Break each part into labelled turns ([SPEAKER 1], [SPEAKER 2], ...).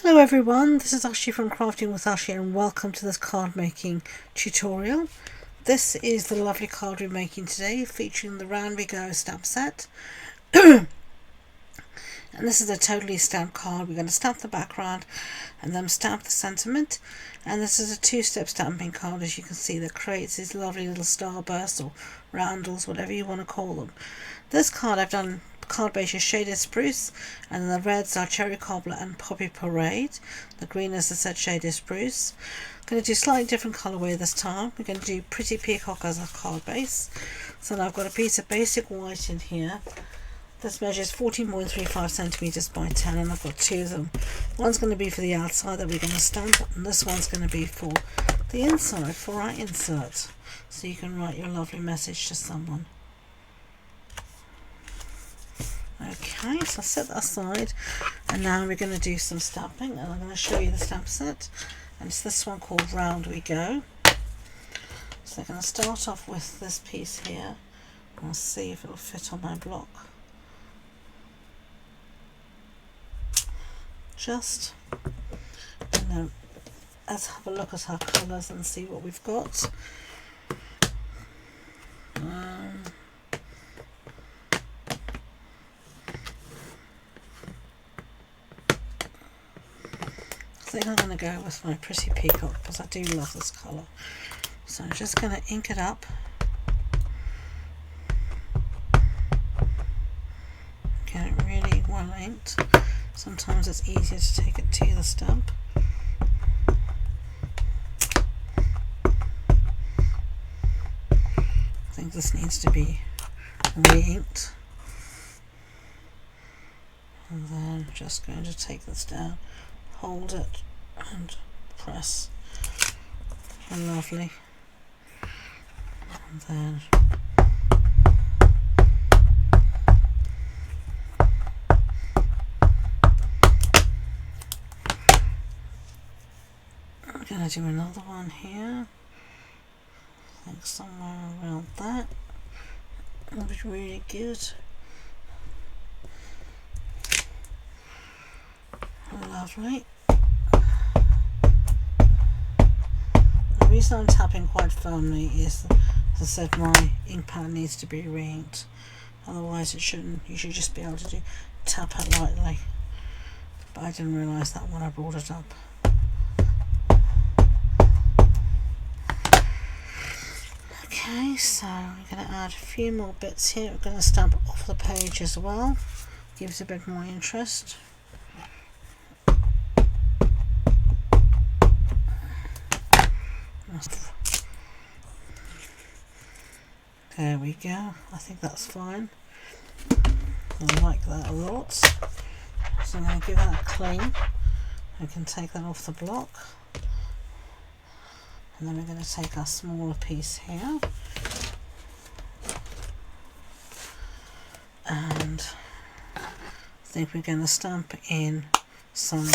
[SPEAKER 1] Hello everyone, this is Ashee from Crafting with Ashee and welcome to this card making tutorial. This is the lovely card we're making today featuring the Round We Go stamp set. And this is a totally stamped card. We're going to stamp the background and then stamp the sentiment. And this is a two-step stamping card, as you can see, that creates these lovely little starbursts or roundels, whatever you want to call them. This card I've done card base is Shaded Spruce, and the reds are Cherry Cobbler and Poppy Parade. The green is the said Shaded Spruce. I'm going to do slightly different colourway this time. We're going to do Pretty Peacock as a card base. So now I've got a piece of basic white in here. This measures 14.35 centimetres by 10, and I've got two of them. One's going to be for the outside that we're going to stamp, and this one's going to be for the inside, for our insert. So you can write your lovely message to someone. Okay, so I'll set that aside, and now we're going to do some stamping, and I'm going to show you the stamp set, and it's this one called Round We Go. So I'm going to start off with this piece here. I'll see if it'll fit on my block. Just, and then let's have a look at our colours and see what we've got. I think I'm going to go with my Pretty Peacock because I do love this colour. So I'm just going to ink it up. Get it really well inked. Sometimes it's easier to take it to the stamp. I think this needs to be re-inked. And then I'm just going to take this down, hold it and press. Lovely. And then I'm going to do another one here. I think somewhere around that. That was really good. Lovely. The reason I'm tapping quite firmly is, as I said, my ink pad needs to be re-inked. Otherwise it shouldn't. You should just be able to tap it lightly. But I didn't realise that when I brought it up. Okay, so I'm going to add a few more bits here. We're going to stamp off the page as well. Gives a bit more interest. There we go. I think that's fine. I like that a lot. So I'm going to give that a clean. I can take that off the block. And then we're going to take our smaller piece here. And I think we're going to stamp in some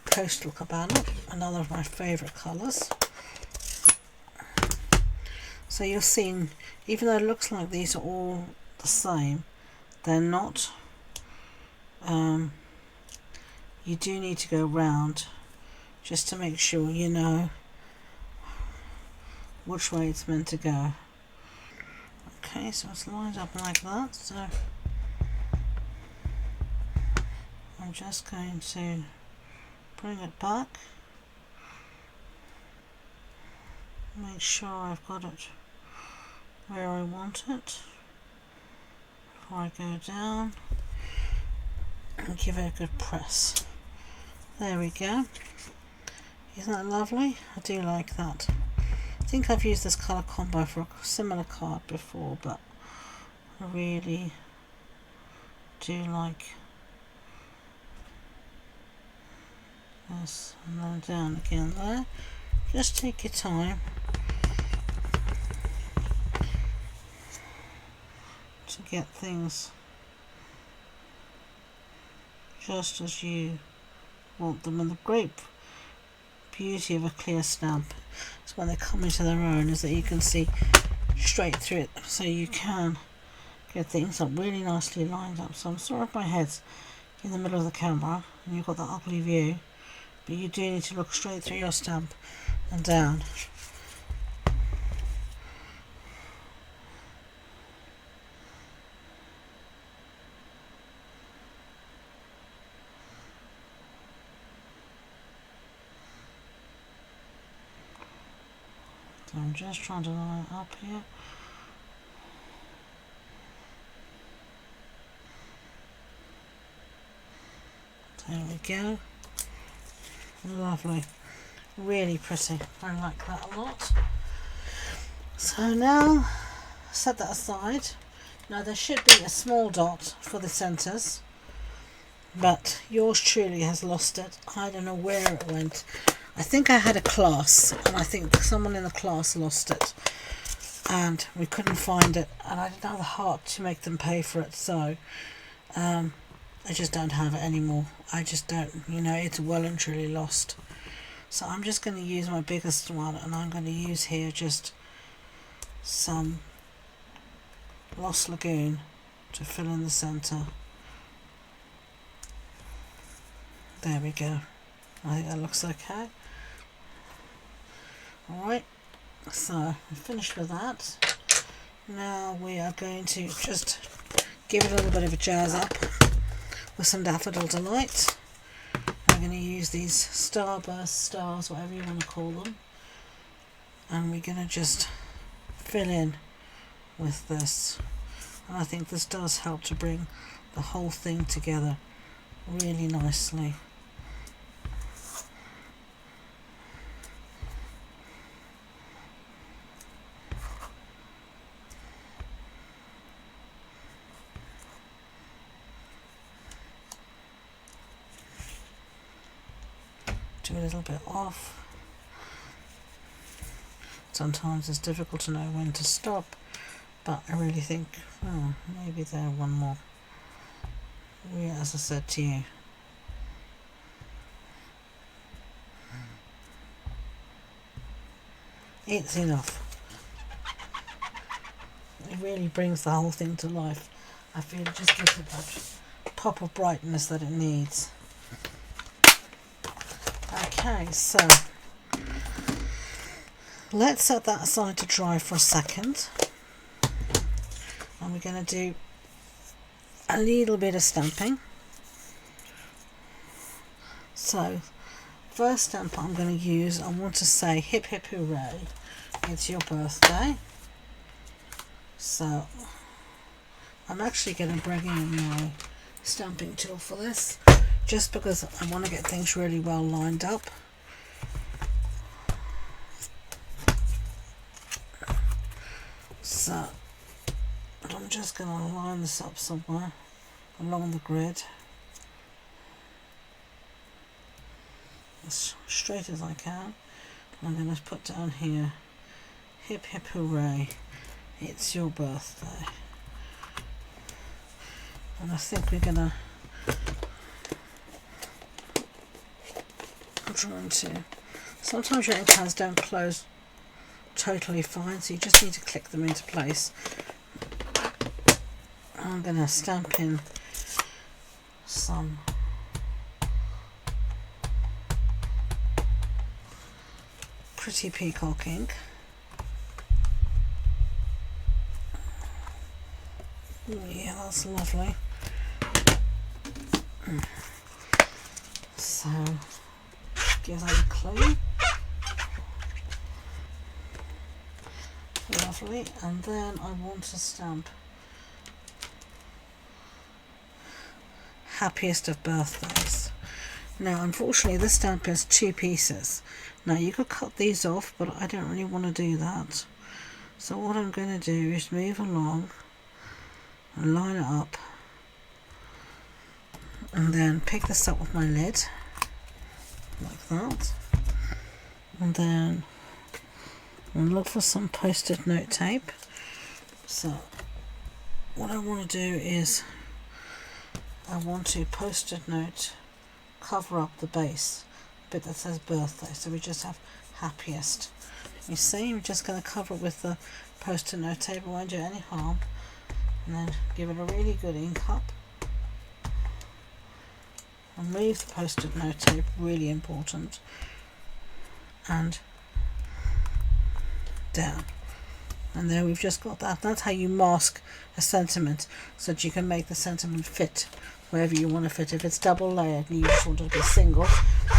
[SPEAKER 1] Coastal Cabana, another of my favourite colours. So you're seeing, even though it looks like these are all the same, they're not. You do need to go round just to make sure you know which way it's meant to go. Okay, so it's lined up like that. So I'm just going to bring it back. Make sure I've got it where I want it before I go down, and give it a good press. There we go. Isn't that lovely? I do like that. I think I've used this colour combo for a similar card before, but I really do like this. And then down again there. Just take your time to get things just as you want them. And the great beauty of a clear stamp is when they come into their own is that you can see straight through it, so you can get things up really nicely lined up. So I'm sorry if my head's in the middle of the camera and you've got that ugly view, but you do need to look straight through your stamp and down. So I'm just trying to line it up here. There we go. Lovely. Really pretty. I like that a lot. So now set that aside. Now there should be a small dot for the centres, but yours truly has lost it. I don't know where it went. I think I had a class, and I think someone in the class lost it, and we couldn't find it, and I didn't have the heart to make them pay for it, so I just don't have it anymore. I just don't, it's well and truly lost. So I'm just going to use my biggest one, and I'm going to use here just some Lost Lagoon to fill in the centre. There we go. I think that looks okay. Alright, so I'm finished with that. Now we are going to just give it a little bit of a jazz up with some Daffodil Delight. I'm going to use these starburst stars, whatever you want to call them, and we're going to just fill in with this. And I think this does help to bring the whole thing together really nicely. Do a little bit off. Sometimes it's difficult to know when to stop, but I really think, maybe there one more. Yeah, as I said to you. It's enough. It really brings the whole thing to life. I feel it just gives it that pop of brightness that it needs. Okay, so let's set that aside to dry for a second. And we're going to do a little bit of stamping. So, first stamp I'm going to use, I want to say hip hip hooray, it's your birthday. So, I'm actually going to bring in my stamping tool for this, just because I want to get things really well lined up. So I'm just going to line this up somewhere along the grid, as straight as I can. I'm going to put down here, hip hip hooray, it's your birthday. And I think we're going to try to, sometimes your ink pads don't close totally fine, so you just need to click them into place. I'm going to stamp in some pretty peacock ink. Oh yeah, that's lovely. So give that a clue. Lovely, and then I want to stamp happiest of birthdays. Now unfortunately this stamp has two pieces. Now you could cut these off, but I don't really want to do that. So what I'm going to do is move along and line it up, and then pick this up with my lid like that, and then I'll look for some post-it note tape. So what I want to do is I want to post-it note cover up the base bit that says birthday, so we just have happiest. You see, I'm just going to cover it with the post-it note tape. It won't do any harm. And then give it a really good ink up, remove the post-it note tape, really important, and down. And there we've just got that. That's how you mask a sentiment, so that you can make the sentiment fit wherever you want to fit. If it's double layered and you just want it to be single,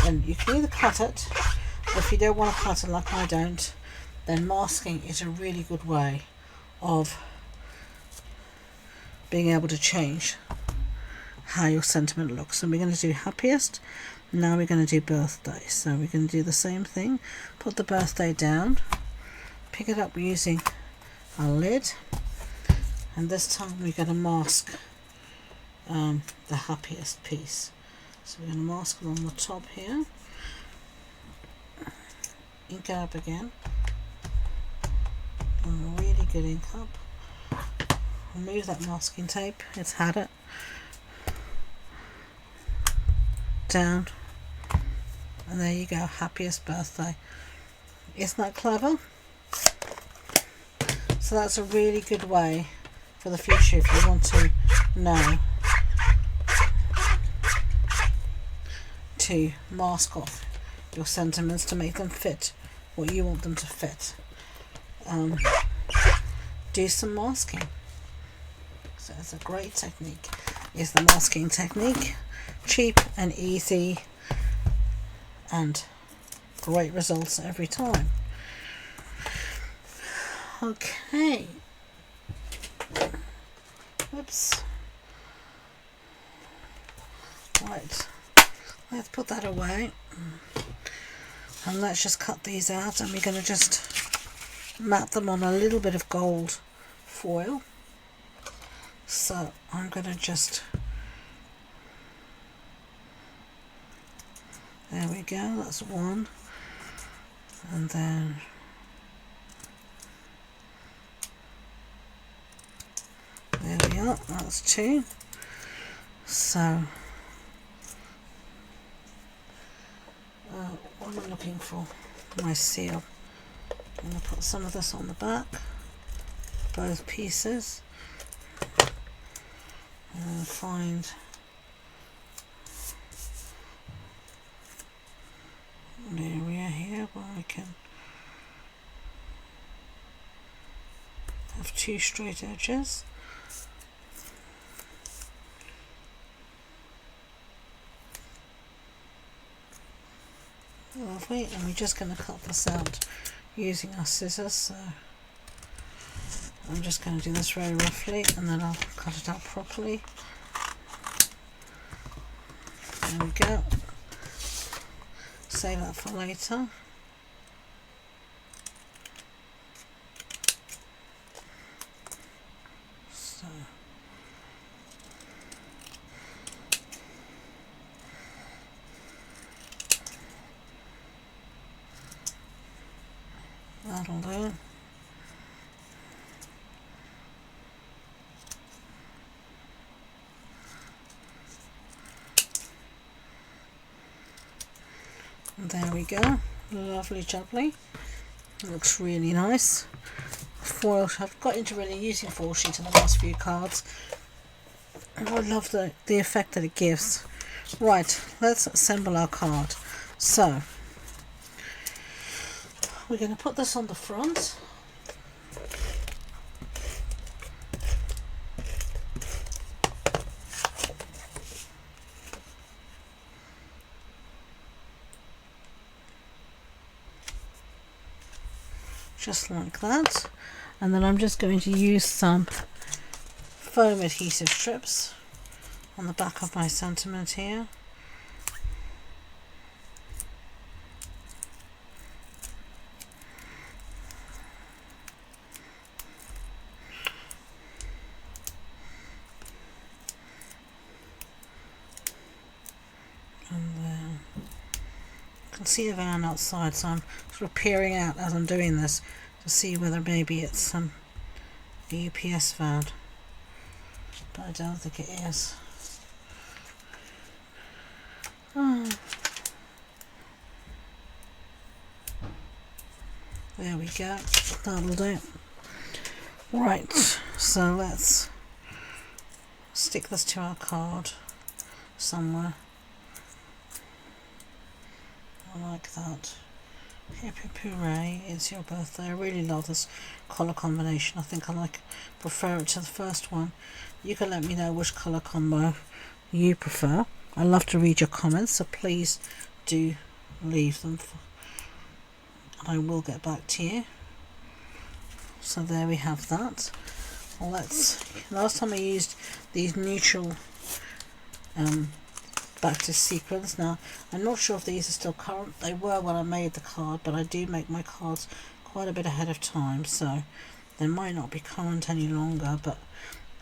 [SPEAKER 1] then you can either cut it, or if you don't want to cut it like I don't, then masking is a really good way of being able to change how your sentiment looks. So we're going to do happiest, now we're going to do birthday. So we're going to do the same thing, put the birthday down, pick it up using our lid, and this time we're going to mask the happiest piece. So we're going to mask it on the top here, ink it up again, and a really good ink up, remove that masking tape, it's had it, down, and there you go, happiest birthday. Isn't that clever? So that's a really good way for the future if you want to know to mask off your sentiments to make them fit what you want them to fit. Do some masking. So it's a great technique, is the masking technique. Cheap and easy and great results every time. Okay. Whoops. Right. Let's put that away. And let's just cut these out, and we're going to just mat them on a little bit of gold foil. So I'm going to just, there we go, that's one, and then there we are, that's two. So what am I looking for? My seal. I'm going to put some of this on the back, both pieces, and find an area here where I can have two straight edges. Lovely, and we're just going to cut this out using our scissors, so I'm just going to do this very roughly and then I'll cut it out properly. There we go. Save that for later. So that'll do. There we go, lovely jubbly. It looks really nice. Foil, I've got into really using foil sheet in the last few cards, and I love the effect that it gives. Right, let's assemble our card. So we're going to put this on the front. Just like that, and then I'm just going to use some foam adhesive strips on the back of my sentiment here. And then I can see a van outside, so I'm sort of peering out as I'm doing this to see whether maybe it's a UPS van, but I don't think it is. Oh. There we go, that'll do. Right, so let's stick this to our card somewhere. I like that. Hip hip hooray, it's your birthday. I really love this colour combination. I think prefer it to the first one. You can let me know which colour combo you prefer. I love to read your comments, so please do leave them and I will get back to you. So there we have that. Well, last time I used these neutral back to sequins. Now I'm not sure if these are still current. They were when I made the card, but I do make my cards quite a bit ahead of time, so they might not be current any longer, but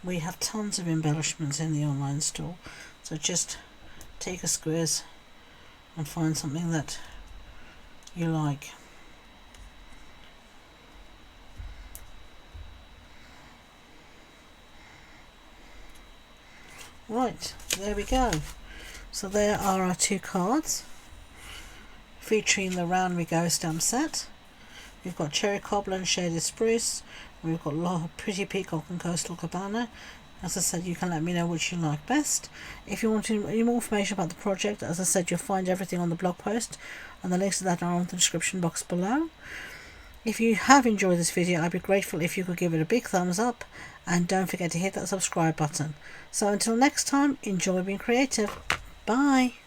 [SPEAKER 1] we have tons of embellishments in the online store, so just take a squiz and find something that you like. Right, there we go. So there are our two cards featuring the Round We Go stamp set. We've got Cherry Cobbler and Shaded Spruce. We've got Pretty Peacock and Coastal Cabana. As I said, you can let me know which you like best. If you want any more information about the project, as I said, you'll find everything on the blog post, and the links to that are in the description box below. If you have enjoyed this video, I'd be grateful if you could give it a big thumbs up, and don't forget to hit that subscribe button. So until next time, enjoy being creative. Bye!